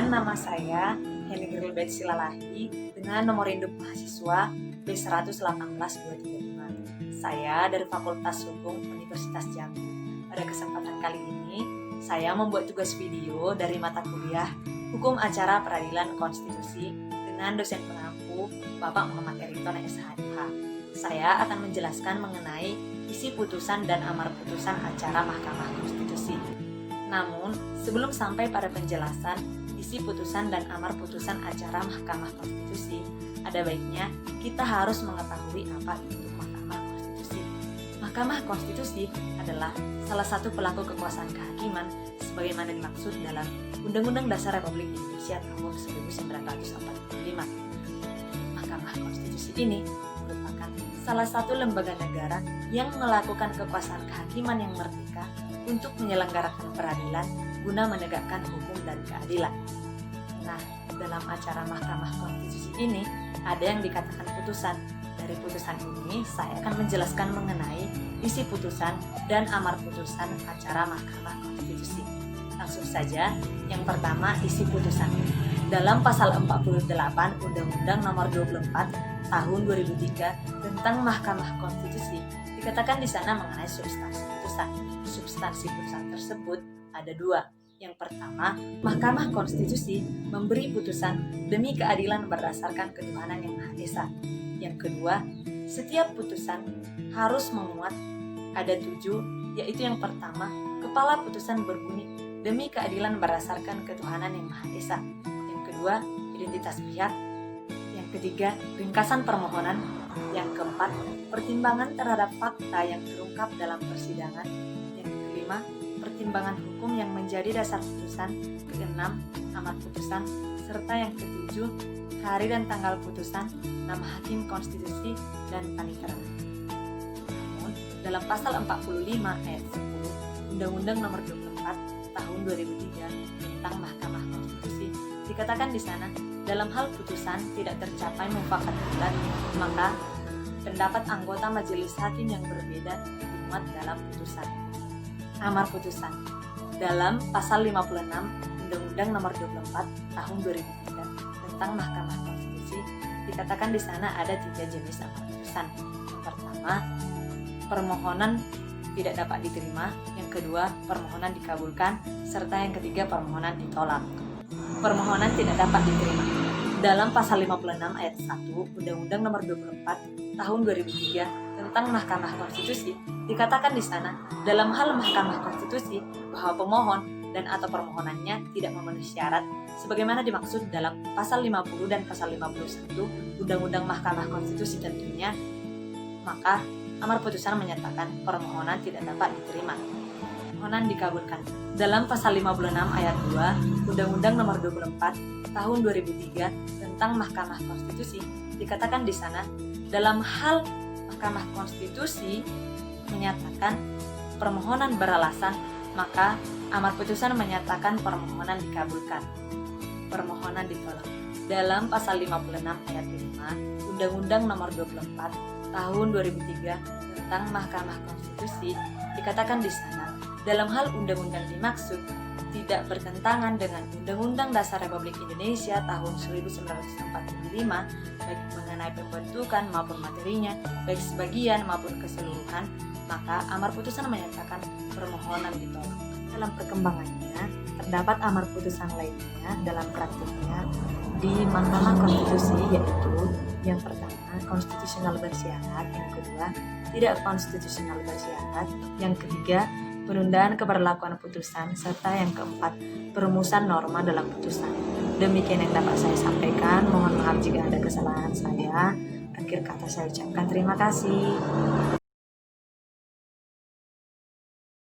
Perkenalkan, nama saya Heni Grilbet Silalahi dengan nomor induk mahasiswa B118-235. Saya dari Fakultas Hukum Universitas Jambi. Pada kesempatan kali ini, saya membuat tugas video dari mata kuliah Hukum Acara Peradilan Konstitusi dengan dosen pengampu Bapak Muhammad Eriton SHMH. Saya akan menjelaskan mengenai isi putusan dan amar putusan acara Mahkamah Konstitusi. Namun, sebelum sampai pada penjelasan isi putusan dan amar putusan acara Mahkamah Konstitusi, ada baiknya kita harus mengetahui apa itu Mahkamah Konstitusi. Mahkamah Konstitusi adalah salah satu pelaku kekuasaan kehakiman sebagaimana dimaksud dalam Undang-Undang Dasar Republik Indonesia tahun 1945. Mahkamah Konstitusi ini merupakan salah satu lembaga negara yang melakukan kekuasaan kehakiman yang merdeka untuk menyelenggarakan peradilan guna menegakkan hukum dan keadilan. Nah, dalam acara Mahkamah Konstitusi ini ada yang dikatakan putusan. Dari putusan ini saya akan menjelaskan mengenai isi putusan dan amar putusan acara Mahkamah Konstitusi. Langsung saja, yang pertama isi putusan. Dalam pasal 48 Undang-Undang Nomor 24 Tahun 2003 tentang Mahkamah Konstitusi dikatakan di sana mengenai substansi putusan. Substansi putusan tersebut ada dua. Yang pertama, Mahkamah Konstitusi memberi putusan demi keadilan berdasarkan ketuhanan yang Maha Esa. Yang kedua, setiap putusan harus memuat ada 7, yaitu yang pertama, kepala putusan berbunyi demi keadilan berdasarkan ketuhanan yang Maha Esa. Yang kedua, identitas pihak. Yang ketiga, ringkasan permohonan. Yang keempat, pertimbangan terhadap fakta yang terungkap dalam persidangan. Yang kelima, pertimbangan hukum yang menjadi dasar putusan. Keenam, amar putusan. Serta yang ketujuh, hari dan tanggal putusan, nama hakim konstitusi, dan panitera. Namun, dalam pasal 45 ayat 10 Undang-Undang Nomor 24 Tahun 2003 tentang Mahkamah Konstitusi dikatakan di sana, dalam hal putusan tidak tercapai mufakat bulat, maka pendapat anggota majelis hakim yang berbeda dimuat dalam putusan. Amar putusan. Dalam pasal 56 Undang-Undang Nomor 24 Tahun 2003 tentang Mahkamah Konstitusi dikatakan di sana ada 3 jenis amar putusan. Yang pertama, permohonan tidak dapat diterima. Yang kedua, permohonan dikabulkan. Serta yang ketiga, permohonan ditolak. Permohonan tidak dapat diterima. Dalam pasal 56 ayat 1 Undang-Undang Nomor 24 Tahun 2003 tentang Mahkamah Konstitusi dikatakan di sana, dalam hal Mahkamah Konstitusi bahwa pemohon dan atau permohonannya tidak memenuhi syarat sebagaimana dimaksud dalam pasal 50 dan pasal 51 Undang-Undang Mahkamah Konstitusi tentunya, maka amar putusan menyatakan permohonan tidak dapat diterima. Permohonan dikabulkan. Dalam pasal 56 ayat 2 Undang-Undang Nomor 24 Tahun 2003 tentang Mahkamah Konstitusi dikatakan di sana, dalam hal Mahkamah Konstitusi menyatakan permohonan beralasan, maka amar putusan menyatakan permohonan dikabulkan. Permohonan ditolak. Dalam pasal 56 ayat 5 Undang-Undang Nomor 24 Tahun 2003 tentang Mahkamah Konstitusi dikatakan di sana, dalam hal undang-undang dimaksud tidak bertentangan dengan Undang-Undang Dasar Republik Indonesia tahun 1945, baik mengenai pembentukan maupun materinya, baik sebagian maupun keseluruhan, maka amar putusan menyatakan permohonan ditolak. Dalam perkembangannya, terdapat amar putusan lainnya dalam praktiknya di Mahkamah Konstitusi, yaitu yang pertama, konstitusional bersyarat. Yang kedua, tidak konstitusional bersyarat. Yang ketiga, penundaan keberlakuan putusan, serta yang keempat, perumusan norma dalam putusan. Demikian yang dapat saya sampaikan. Mohon maaf jika ada kesalahan saya. Akhir kata saya ucapkan terima kasih.